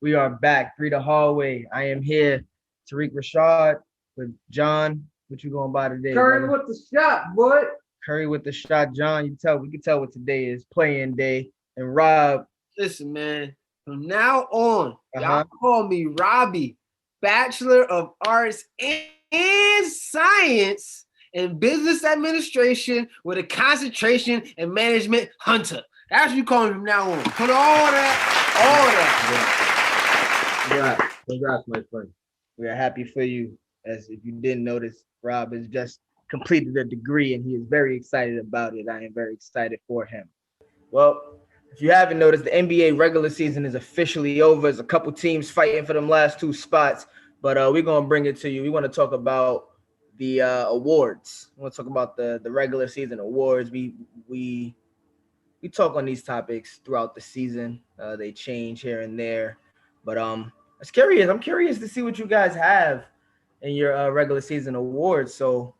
We are back, Three the Hallway. I am here, Tariq Rashad with John. What you going by today, Curry brother? with the shot, boy. Curry with the shot, John. We can tell what today is, playing day. And Rob, Listen, man. From now on, y'all uh-huh. call me Robbie, Bachelor of Arts and Science in Business Administration with a concentration in Management Hunter. That's what you call me from now on. Put all that. Congrats, my friend. We are happy for you. As if you didn't notice, Rob has just completed a degree and he is very excited about it. I am very excited for him. Well, if you haven't noticed, the NBA regular season is officially over. There's a couple teams fighting for them last two spots, but we're gonna bring it to you. We want to talk about the awards. We want to talk about the regular season awards. We we talk on these topics throughout the season. They change here and there, but it's curious. I'm curious to see what you guys have in your regular season awards. So,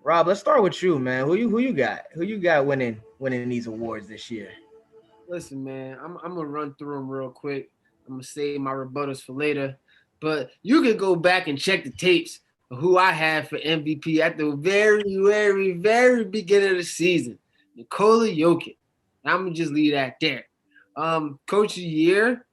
Rob, let's start with you, man. Who you got? Who you got winning these awards this year? Listen, man, I'm gonna run through them real quick. I'm gonna save my rebuttals for later. But you can go back and check the tapes of who I had for MVP at the very, very, very beginning of the season. Nikola Jokic. I'm gonna just leave that there. Coach of the year,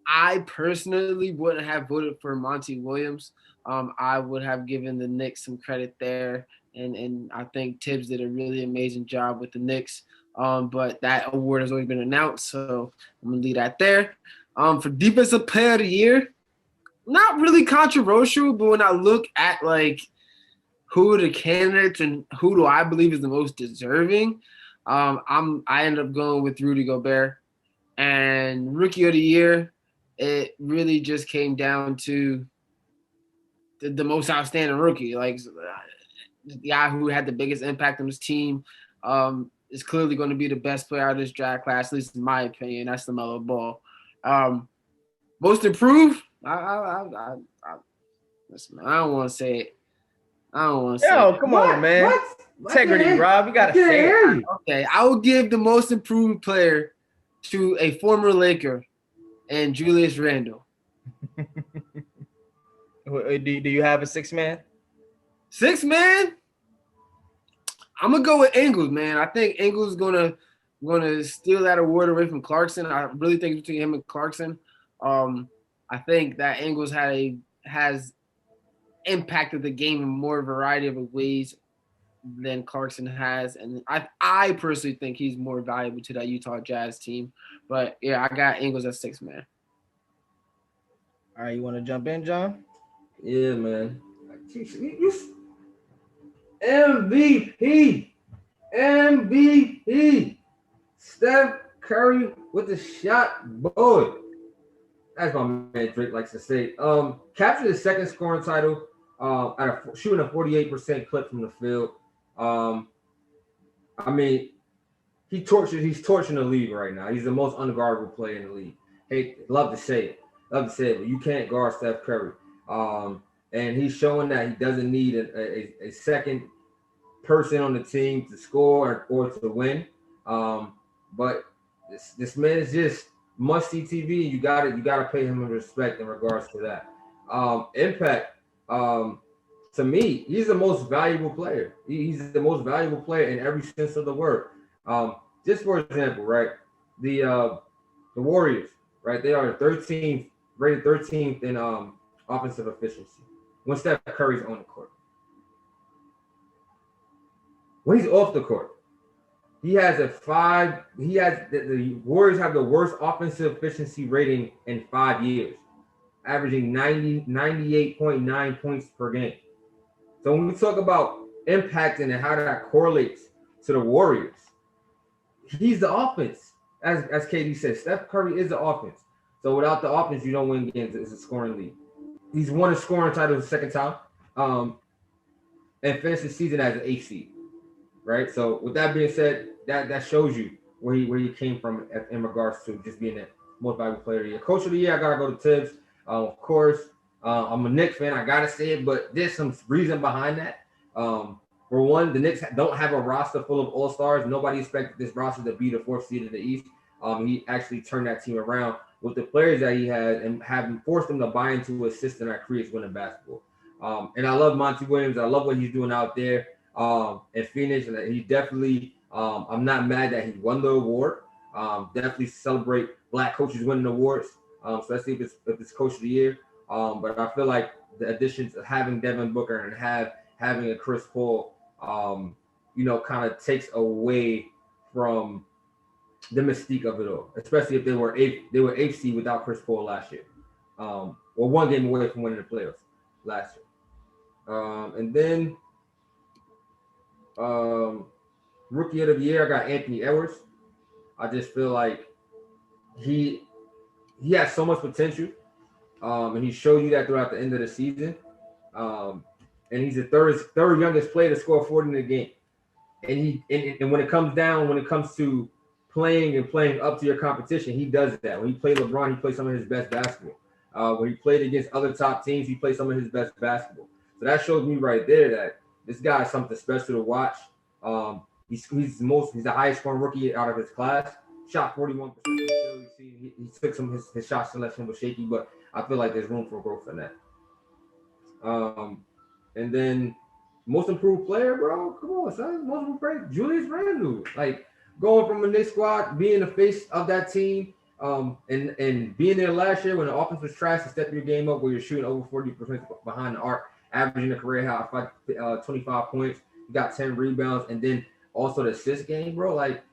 I personally wouldn't have voted for Monty Williams. I would have given the Knicks some credit there, and I think Tibbs did a really amazing job with the Knicks. But that award has always been announced, so I'm gonna leave that there. For defensive player of the year, not really controversial, but when I look at like who are the candidates and who do I believe is the most deserving, I end up going with Rudy Gobert. And rookie of the year, it really just came down to the most outstanding rookie, like the guy who had the biggest impact on his team. Is clearly going to be the best player out of this draft class, at least in my opinion. That's LaMelo Ball. Most improved, listen, man, I don't want to say it. I don't want to say Yo, it. come on, man. Integrity, Rob. You gotta say it. Okay, I will give the most improved player to a former Laker and Julius Randle. Do you have a six man? Six man, I'm gonna go with Ingles, man. I think Ingles is gonna steal that award away from Clarkson. I really think between him and Clarkson. I think that Ingles has impacted the game in more variety of ways than Clarkson has, and I personally think he's more valuable to that Utah Jazz team. But yeah, I got Ingles at six man. All right, you want to jump in, John? Yeah, man. MVP. MVP. Steph Curry with the shot, boy. As my man Drake likes to say. Captured his second scoring title shooting a 48% clip from the field. I mean, he's torching the league right now. He's the most unguardable player in the league. Hey, love to say it, but you can't guard Steph Curry. And he's showing that he doesn't need a second person on the team to score or to win. But this man is just must see TV. You gotta pay him respect in regards to that. Impact. To me, he's the most valuable player. He's the most valuable player in every sense of the word. Just for example, right? The Warriors, right? They are 13th, rated 13th in offensive efficiency when Steph Curry's on the court. When he's off the court, he has a five. He has the Warriors have the worst offensive efficiency rating in 5 years, averaging 98.9 points per game. So when we talk about impacting and how that correlates to the Warriors, he's the offense. As KD said, Steph Curry is the offense. So without the offense, you don't win games. It's a scoring league. He's won a scoring title the second time, and finished the season as an 8th seed. Right. So with that being said, that shows you where he came from in regards to just being the most valuable player of the year. Coach of the year, I gotta go to Tibbs. Of course, I'm a Knicks fan. I gotta say it, but there's some reason behind that. For one, the Knicks don't have a roster full of all-stars. Nobody expected this roster to be the 4th seed in the East. He actually turned that team around. with the players that he has and have forced them to buy into a system that creates winning basketball. And I love Monty Williams. I love what he's doing out there in Phoenix, and he definitely. I'm not mad that he won the award. Definitely celebrate Black coaches winning awards, especially if it's Coach of the Year. But I feel like the additions of having Devin Booker and having a Chris Paul, kind of takes away from the mystique of it all. Especially if they were eighth seed without Chris Paul last year, or one game away from winning the playoffs last year. And then Rookie of the Year, I got Anthony Edwards. I just feel like he has so much potential, and he showed you that throughout the end of the season. And he's the third youngest player to score 40 in the game. And when it comes to playing up to your competition, he does that. When he played LeBron, he played some of his best basketball. When he played against other top teams, he played some of his best basketball. So that shows me right there that this guy is something special to watch. He's the highest scoring rookie out of his class. Shot 41%. He took some his shot selection was shaky, but I feel like there's room for growth in that. And then most improved player, bro. Come on, son. Most improved player, Julius Randle. Like going from a Knicks squad, being the face of that team, and being there last year when the offense was trash, to step your game up where you're shooting over 40% behind the arc, averaging a career high 25 points. You got 10 rebounds, and then also the assist game, bro. Like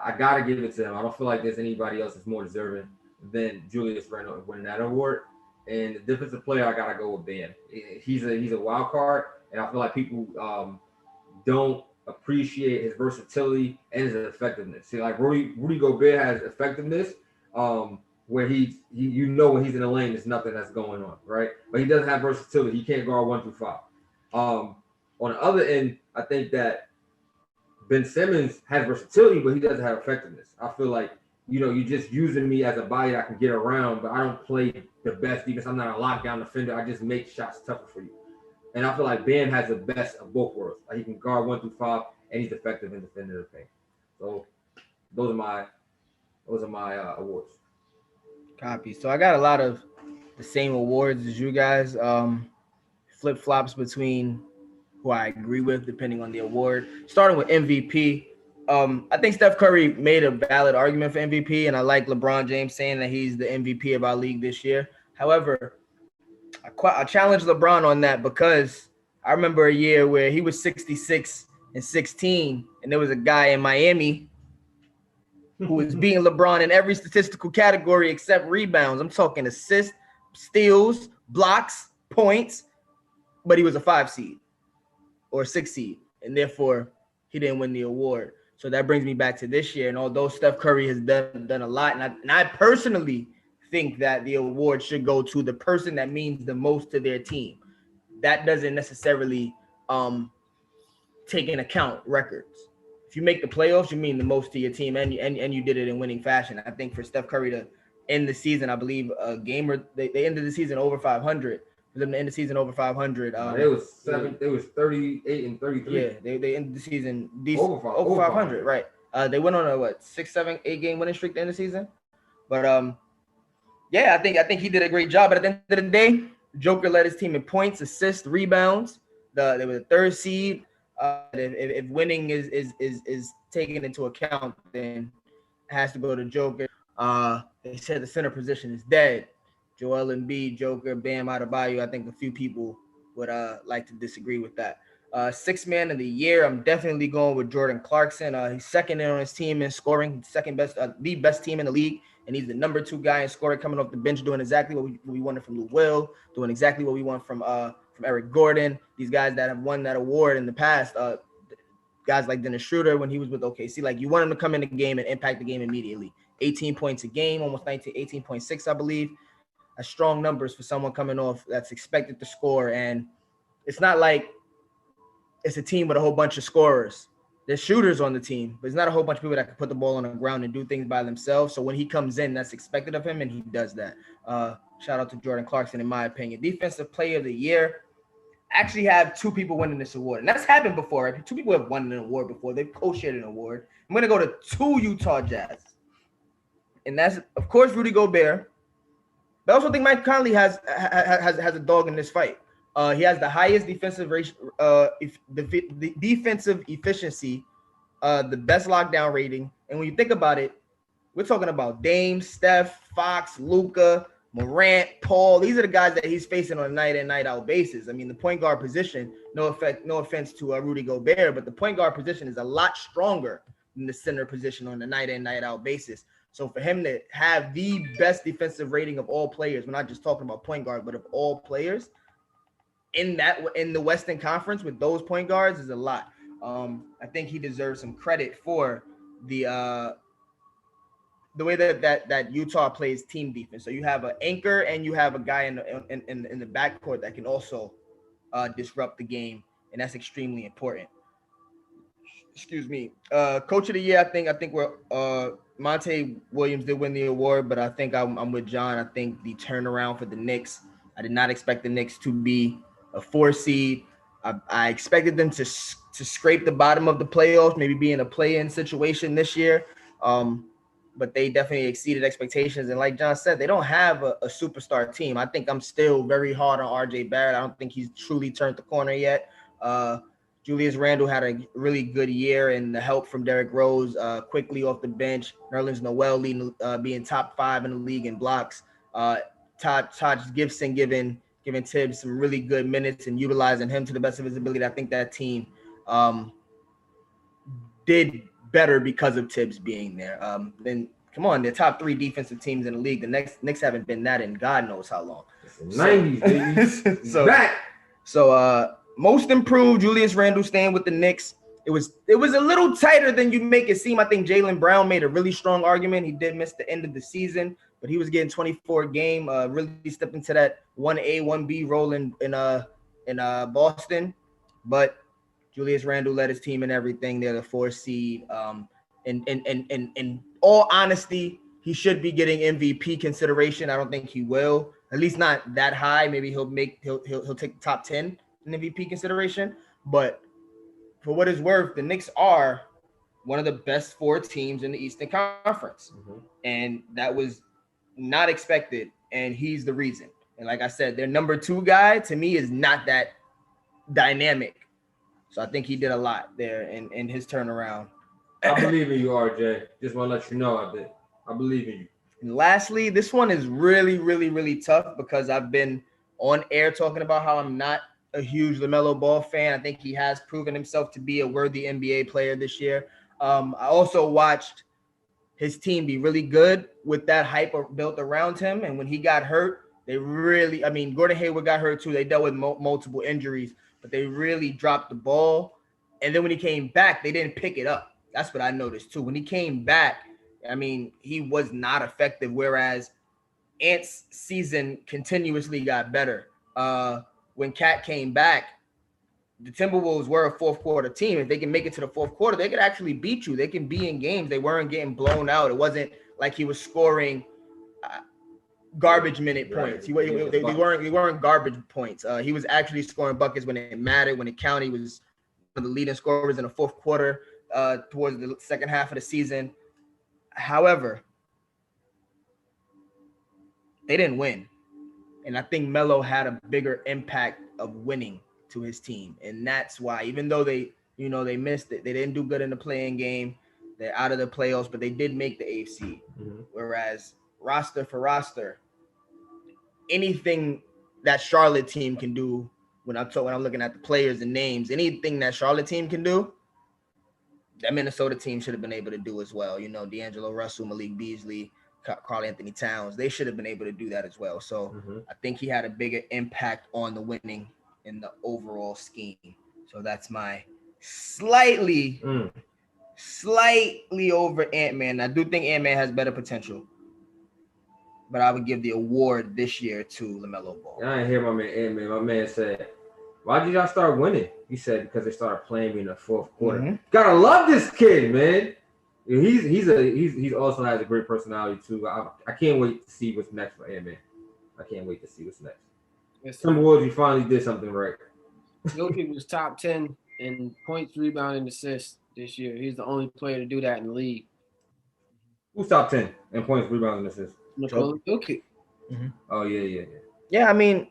I gotta give it to him. I don't feel like there's anybody else that's more deserving than Julius Randle winning that award. And the defensive player, I gotta go with Bam. He's a wild card, and I feel like people don't appreciate his versatility and his effectiveness. See, like Rudy Gobert has effectiveness, where he when he's in the lane, there's nothing that's going on, right? But he doesn't have versatility. He can't guard 1 through 5. On the other end, I think that Ben Simmons has versatility, but he doesn't have effectiveness. I feel like, you're just using me as a body that can get around, but I don't play the best defense. I'm not a lockdown defender. I just make shots tougher for you. And I feel like Bam has the best of both worlds. Like he can guard 1 through 5, and he's effective in defending the paint. So those are my awards. Copy. So I got a lot of the same awards as you guys. Flip flops between who I agree with depending on the award. Starting with MVP. I think Steph Curry made a valid argument for MVP, and I like LeBron James saying that he's the MVP of our league this year. However, I challenged LeBron on that because I remember a year where he was 66 and 16, and there was a guy in Miami who was beating LeBron in every statistical category except rebounds. I'm talking assists, steals, blocks, points, but he was a 5 seed or a 6 seed, and therefore he didn't win the award. So that brings me back to this year. And although Steph Curry has done a lot, and I personally think that the award should go to the person that means the most to their team. That doesn't necessarily take into account records. If you make the playoffs, you mean the most to your team, and you did it in winning fashion. I think for Steph Curry to end the season, I believe they ended the season over 500. For them to end the season over 500. It was 38 and 33. Yeah, they ended the season over 500, right? They went on a 6, 7, 8 game winning streak to end the season. But I think he did a great job. But at the end of the day, Joker led his team in points, assists, rebounds. They were the 3rd seed. If winning is taken into account, then it has to go to Joker. They said the center position is dead. Joel Embiid, Joker, Bam Adebayo. I think a few people would like to disagree with that. 6th man of the year, I'm definitely going with Jordan Clarkson. He's second in on his team in scoring, second best, the best team in the league, and he's the number 2 guy in scoring, coming off the bench, doing exactly what we wanted from Lou Will, doing exactly what we want from Eric Gordon. These guys that have won that award in the past, guys like Dennis Schroeder when he was with OKC, like you want him to come in the game and impact the game immediately. 18 points a game, almost 18.6, I believe. Strong numbers for someone coming off that's expected to score. And it's not like it's a team with a whole bunch of scorers. There's shooters on the team, but it's not a whole bunch of people that can put the ball on the ground and do things by themselves. So when he comes in, that's expected of him, and he does that. Shout out to Jordan Clarkson, in my opinion. Defensive Player of the Year. Actually have 2 people winning this award, and that's happened before. Right? 2 people have won an award before. They've co-shared an award. I'm going to go to 2 Utah Jazz. and that's of course Rudy Gobert. But I also think Mike Conley has a dog in this fight. He has the highest defensive the defensive efficiency, the best lockdown rating. And when you think about it, we're talking about Dame, Steph, Fox, Luka, Morant, Paul. These are the guys that he's facing on a night in, night out basis. I mean, the point guard position, no offense to Rudy Gobert, but the point guard position is a lot stronger than the center position on a night in, night out basis. So for him to have the best defensive rating of all players, we're not just talking about point guard, but of all players in the Western Conference with those point guards is a lot. I think he deserves some credit for the way that Utah plays team defense. So you have an anchor and you have a guy in the backcourt that can also disrupt the game, and that's extremely important. Excuse me. Coach of the year, I think we're Monte Williams did win the award, but I think I'm with John. I think the turnaround for the Knicks. I did not expect the Knicks to be a 4 seed. I expected them to scrape the bottom of the playoffs, maybe be in a play-in situation this year. But they definitely exceeded expectations. And like John said, they don't have a superstar team. I think I'm still very hard on RJ Barrett. I don't think he's truly turned the corner yet. Julius Randle had a really good year, and the help from Derrick Rose quickly off the bench. Nerlens Noel being top 5 in the league in blocks. Todd Gibson giving Tibbs some really good minutes and utilizing him to the best of his ability. I think that team did better because of Tibbs being there. Then come on, they're top 3 defensive teams in the league. The Knicks haven't been that in God knows how long. It's the 90s, baby. So most improved, Julius Randle staying with the Knicks. It was a little tighter than you make it seem. I think Jaylen Brown made a really strong argument. He did miss the end of the season, but he was getting 24 a game. Really stepped into that 1A, 1B role in Boston. But Julius Randle led his team in everything. They're the 4 seed. In all honesty, he should be getting MVP consideration. I don't think he will, at least not that high. Maybe he'll take the top 10 in MVP consideration. But for what it's worth, the Knicks are one of the best 4 teams in the Eastern Conference. Mm-hmm. And that was not expected. And he's the reason. And like I said, their number 2 guy to me is not that dynamic. So I think he did a lot there in his turnaround. I believe in you, RJ. Just want to let you know I did. I believe in you. And lastly, this one is really, really, really tough because I've been on air talking about how I'm not a huge LaMelo Ball fan. I think he has proven himself to be a worthy NBA player this year. I also watched his team be really good with that hype built around him. And when he got hurt, Gordon Hayward got hurt too. They dealt with multiple injuries, but they really dropped the ball. And then when he came back, they didn't pick it up. That's what I noticed too. When he came back, he was not effective, whereas Ant's season continuously got better. When Cat came back, the Timberwolves were a 4th quarter team. If they can make it to the 4th quarter, they could actually beat you. They can be in games. They weren't getting blown out. It wasn't like he was scoring garbage minute points. They weren't garbage points. He was actually scoring buckets when it mattered, when it counted. He was one of the leading scorers in the 4th quarter towards the second half of the season. However, they didn't win. And I think Melo had a bigger impact of winning to his team. And that's why, even though they missed it, they didn't do good in the play-in game. They're out of the playoffs, but they did make the AFC. Mm-hmm. Whereas roster for roster, anything that Charlotte team can do, when I'm looking at the players and names, anything that Charlotte team can do, that Minnesota team should have been able to do as well. D'Angelo Russell, Malik Beasley, Karl Anthony Towns, they should have been able to do that as well. So I think he had a bigger impact on the winning in the overall scheme. So that's my slightly over Ant-Man. I do think Ant-Man has better potential, but I would give the award this year to LaMelo Ball. I didn't hear my man Ant-Man. My man said, "Why did y'all start winning?" He said, "Because they started playing me in the 4th quarter." Mm-hmm. Gotta love this kid, man. He's also has a great personality too. I can't wait to see what's next for Ant-Man. I can't wait to see what's next. Yes, Timberwolves, you finally did something right. Jokic was top 10 in points, rebound, and assists this year. He's the only player to do that in the league. Who's top 10 in points, rebounds, and assists? Nikola Jokic. Oh yeah. Yeah, I mean,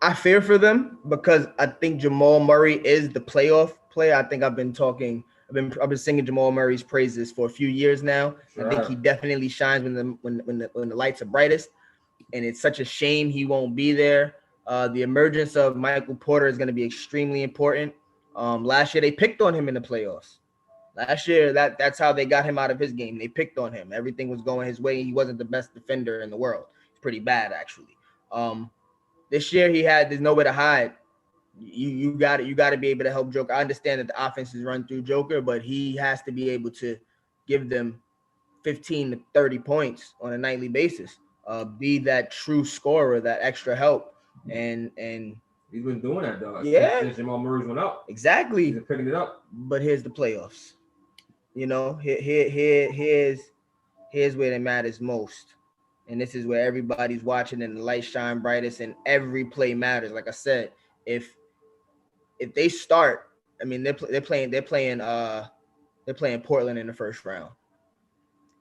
I fear for them because I think Jamal Murray is the playoff player. I think I've been singing Jamal Murray's praises for a few years now. Sure. I think he definitely shines when the lights are brightest, and it's such a shame he won't be there. The emergence of Michael Porter is going to be extremely important. Last year they picked on him in the playoffs. Last year that's how they got him out of his game. They picked on him. Everything was going his way. He wasn't the best defender in the world. It's pretty bad actually. This year there's nowhere to hide. You got to be able to help Joker. I understand that the offense is run through Joker, but he has to be able to give them 15 to 30 points on a nightly basis. Be that true scorer, that extra help, and he's been doing that though. Yeah, since Jamal Murray's went up. Exactly. He's been picking it up. But here's the playoffs. Here's where it matters most. And this is where everybody's watching and the lights shine brightest and every play matters. Like I said, if they start, I mean they're playing Portland in the first round.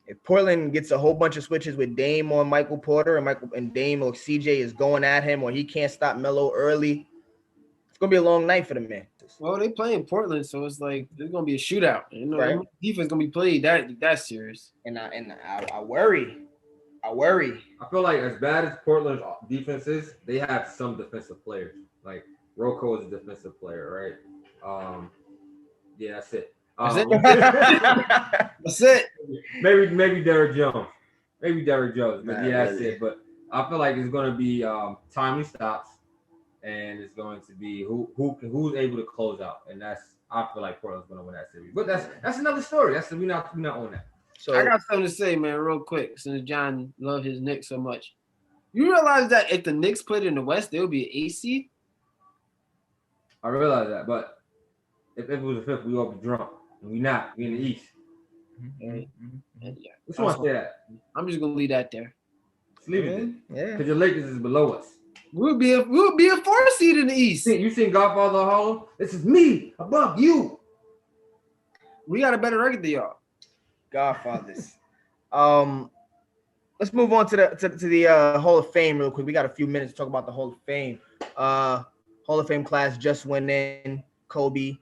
If Portland gets a whole bunch of switches with Dame on Michael Porter and Dame or CJ is going at him or he can't stop Melo early, it's gonna be a long night for the man. Well, they play in Portland, so it's like there's gonna be a shootout. Right. Defense gonna be played that serious. And I worry. I feel like as bad as Portland's defense is, they have some defensive players. Like Rocco is a defensive player, right? Yeah, that's it. That's it. Maybe Derrick Jones. But that's really. it. But I feel like it's going to be timely stops, and it's going to be who's able to close out, and I feel like Portland's going to win that series. But that's another story. We not on that. So I got something to say, man, real quick. Since John loved his Knicks so much, you realize that if the Knicks played in the West, they would be an 8 seed. I realize that, but if it was a fifth, we all be drunk, and we not. We in the East. Yeah. Which one say that? I'm just gonna leave that there. Just leave it there. Yeah. Because your Lakers is below us. We'll be a 4 seed in the East. You seen Godfather of Harlem? This is me above you. We got a better record than y'all. Godfathers. Let's move on to the Hall of Fame real quick. We got a few minutes to talk about the Hall of Fame. Hall of Fame class just went in. Kobe,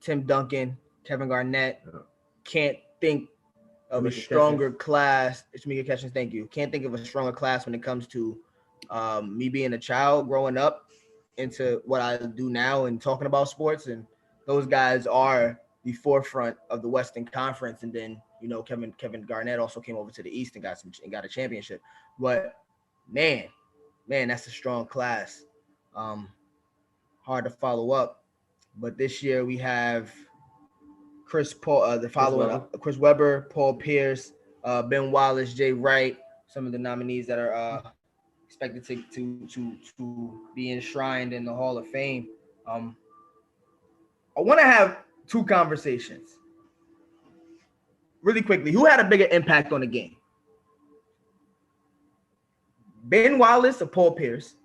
Tim Duncan, Kevin Garnett. Can't think of a stronger class. Shamika Catchings, thank you. Can't think of a stronger class when it comes to me being a child growing up into what I do now and talking about sports. And those guys are the forefront of the Western Conference. And then, Kevin Garnett also came over to the East and got a championship. But man, that's a strong class. Hard to follow up. But this year we have Chris Webber, Paul Pierce, Ben Wallace, Jay Wright, some of the nominees that are expected to be enshrined in the Hall of Fame. I want to have two conversations really quickly. Who had a bigger impact on the game? Ben Wallace or Paul Pierce?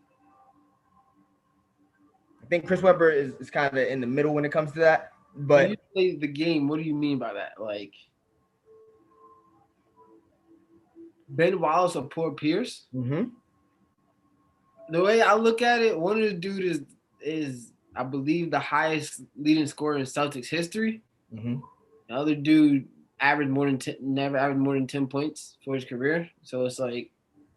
I think Chris Webber is kind of in the middle when it comes to that. But when you play the game, what do you mean by that? Like Ben Wallace or Paul Pierce? Mm-hmm. The way I look at it, one of the dudes is I believe the highest leading scorer in Celtics history. Mm-hmm. The other dude never averaged more than 10 points for his career. So it's like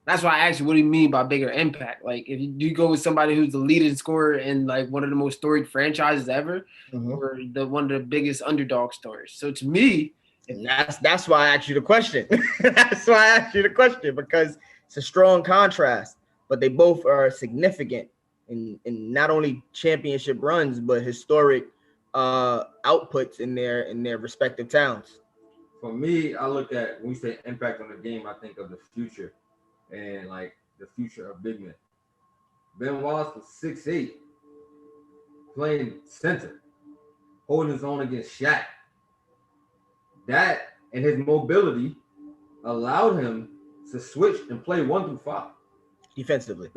that's why I asked you, what do you mean by bigger impact? Like if you go with somebody who's the leading scorer in like one of the most storied franchises ever, or one of the biggest underdog stories. So to me, that's why I asked you the question. That's why I asked you the question, because it's a strong contrast, but they both are significant in not only championship runs but historic outputs in their respective towns. For me, I look at when we say impact on the game, I think of the future and like the future of big men. Ben Wallace was 6'8", playing center, holding his own against Shaq. That and his mobility allowed him to switch and play 1 through 5 defensively.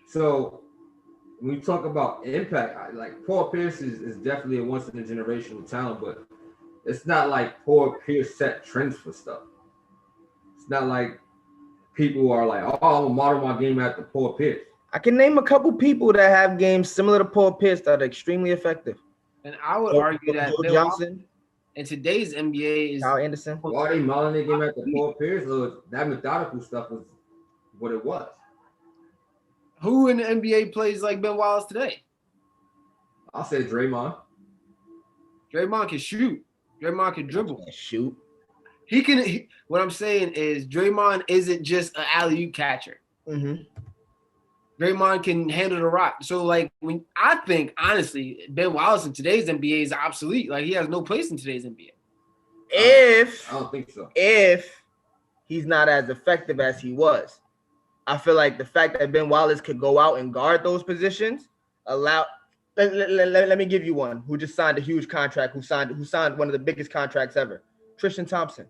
So when you talk about impact, like Paul Pierce is definitely a once in a generational talent, but it's not like Paul Pierce set trends for stuff. It's not like people are like, oh, I'm gonna model my game after Paul Pierce. I can name a couple people that have games similar to Paul Pierce that are extremely effective. And I would argue that Joe Johnson, in today's NBA is Kyle Anderson. Why they modeling their game after Paul Pierce? Or that methodical stuff was what it was. who in the NBA plays like Ben Wallace today? I'll say Draymond. Draymond can shoot. Draymond can dribble. Shoot. What I'm saying is Draymond isn't just an alley-oop catcher. Mm-hmm. Draymond can handle the rock. So, like, when I think, honestly, Ben Wallace in today's NBA is obsolete. Like, he has no place in today's NBA. I don't think so. If he's not as effective as he was, I feel like the fact that Ben Wallace could go out and guard those positions allow. Let me give you one who just signed a huge contract. Who signed one of the biggest contracts ever? Tristan Thompson.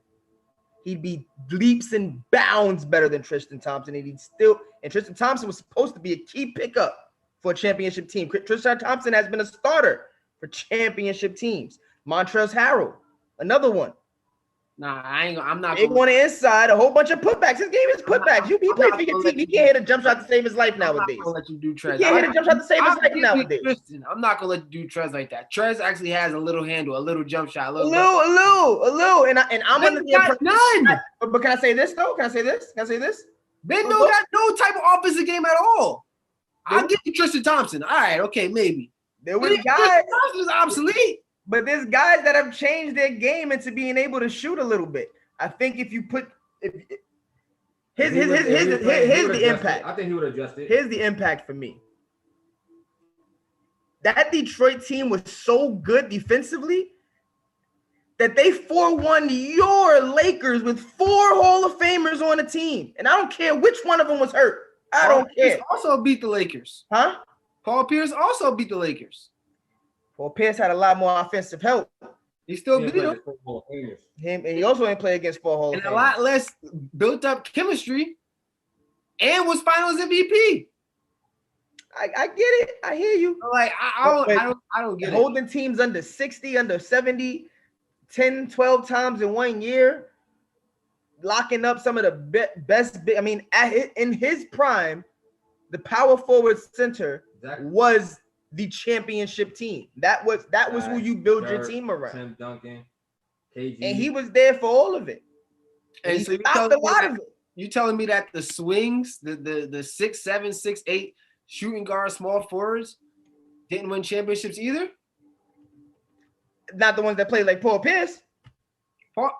He'd be leaps and bounds better than Tristan Thompson, and Tristan Thompson was supposed to be a key pickup for a championship team. Tristan Thompson has been a starter for championship teams. Montrezl Harrell, another one. Nah, I'm not. They want it inside, a whole bunch of putbacks. His game is putbacks. He played for your team. He can't hit a jump shot to save his life nowadays. I'm not gonna let you do Trez. He can't hit a jump shot to save his life nowadays. Tristan, I'm not gonna let you do Trez like that. Trez actually has a little handle, a little jump shot, a little. And I'm under the impression. None. But can I say this though? Can I say this? Ben don't got no type of offensive game at all. I'll give you Tristan Thompson. All right, okay, maybe. There was guys. Tristan Thompson is obsolete. But there's guys that have changed their game into being able to shoot a little bit. I think if you put here's the impact. I think he would adjust it. Here's the impact for me. That Detroit team was so good defensively that they 4-1 your Lakers with 4 Hall of Famers on the team. And I don't care which one of them was hurt. I don't care. Also beat the Lakers. Huh? Paul Pierce also beat the Lakers. Paul Pierce had a lot more offensive help. He still beat him. And he also didn't play against 4 Hall of Famers. And a lot less built up chemistry and was finals MVP. I get it. I hear you. Like I don't get it. Holding teams under 60, under 70, 10, 12 times in 1 year, locking up some of the best. I mean, in his prime, the power forward center was the championship team. That was who you build your team around. Tim Duncan, KG. And he was there for all of it. And he so stopped a lot of it. You telling me that the swings, the 6'7", 6'8" shooting guard, small forwards didn't win championships either? Not the ones that played like Paul Pierce. Paul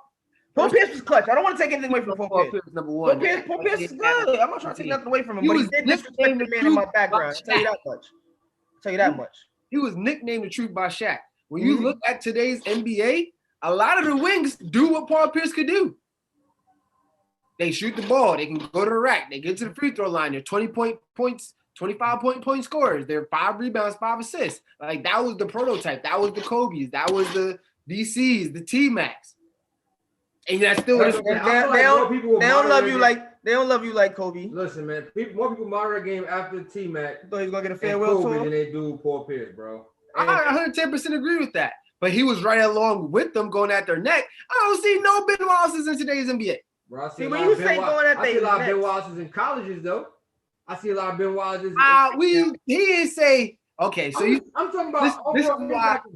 Pierce was clutch. I don't want to take anything away from Paul Pierce. Number one. Paul Pierce is good. I'm not trying to take nothing away from him, but he did disrespect the man in my background. I'll tell you that much. He was nicknamed the truth by Shaq. When you look at today's NBA, a lot of the wings do what Paul Pierce could do. They shoot the ball. They can go to the rack. They get to the free throw line. They're 25 point scorers. They're 5 rebounds, 5 assists. Like that was the prototype. That was the Kobe's. That was the VCs, the T-Max. And that's still they don't love you like Kobe. Listen, man, more people monitor the game after T-Mac. Thought he was gonna get a farewell tour than they do Paul Pierce, bro. I 110% agree with that. But he was right along with them going at their neck. I don't see no Ben Wallaces in today's NBA. Bro, I see when you say going at their necks. I see a lot of Ben Wallaces in colleges, though. I see a lot of Ben Wallaces. He didn't say. Okay, so I'm talking about this is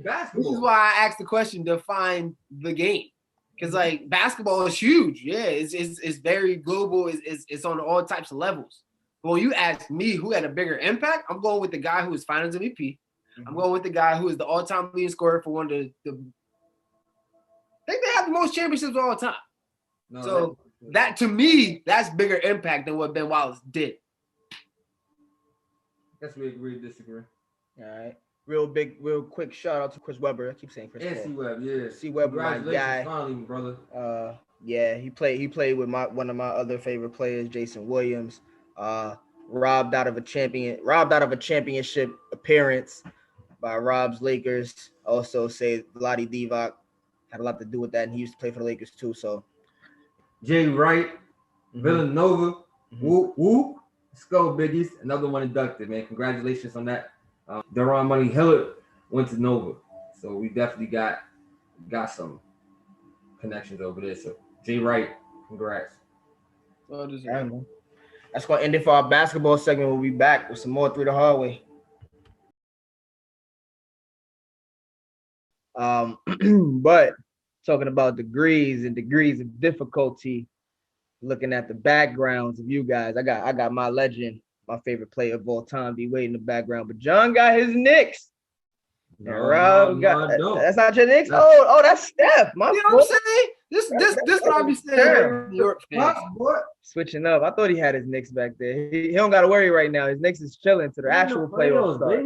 basketball. This is why I asked the question: define the game, because like basketball is huge. Yeah, it's very global. It's on all types of levels. But when you ask me who had a bigger impact, I'm going with the guy who was Finals MVP. Mm-hmm. I'm going with the guy who is the all-time leading scorer for one of the. I think they have the most championships of all time. No, so that to me, that's bigger impact than what Ben Wallace did. Guess we agree to disagree. All right. Real quick shout out to Chris Webber. I keep saying Chris. And C-Web, yeah. C-Web, my guy. Finally, brother. Yeah, he played with one of my other favorite players, Jason Williams. Robbed out of a championship appearance by Rob's Lakers. Also say Vlade Divac had a lot to do with that, and he used to play for the Lakers too. So Jay Wright, Villanova, whoop whoop. Let's go, Biggies. Another one inducted, man. Congratulations on that. Deron Money Hillard went to Nova. So we definitely got some connections over there. So J Wright, congrats. Well deserved. Yeah, man. That's going to end it for our basketball segment. We'll be back with some more Through the Hallway. But talking about degrees and degrees of difficulty, looking at the backgrounds of you guys, I got my legend, my favorite player of all time, D-Wade in the background. But John got his Knicks. And Rob got that's not your Knicks. Oh, that's Steph. You know what I'm saying? This what I be saying. New York fans. Switching up. I thought he had his Knicks back there. He don't got to worry right now. His Knicks is chilling to the actual playoff start.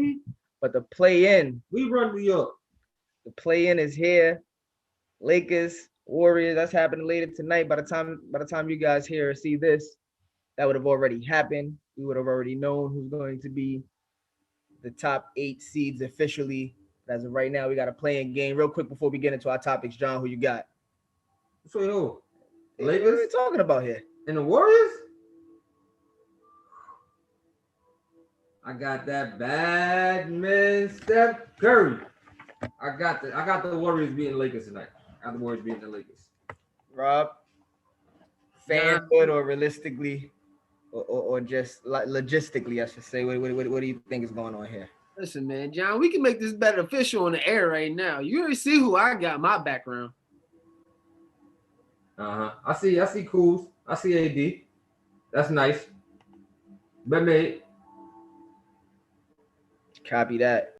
But the play-in, we run New York. The play-in is here. Lakers, Warriors. That's happening later tonight. By the time you guys hear or see this, that would have already happened. We would have already known who's going to be the top 8 seeds officially. As of right now, we got a play-in game. Real quick before we get into our topics, John, who you got? So who? Lakers? What are we talking about here? And the Warriors? I got that bad man Steph Curry. I got the Warriors beating Lakers tonight. I got the Warriors beating the Lakers. Rob, fanhood or realistically, or just logistically, I should say. What do you think is going on here? Listen, man, John, we can make this better official on the air right now. You already see who I got in my background. I see Kuz. I see AD. That's nice. But mate. Copy that.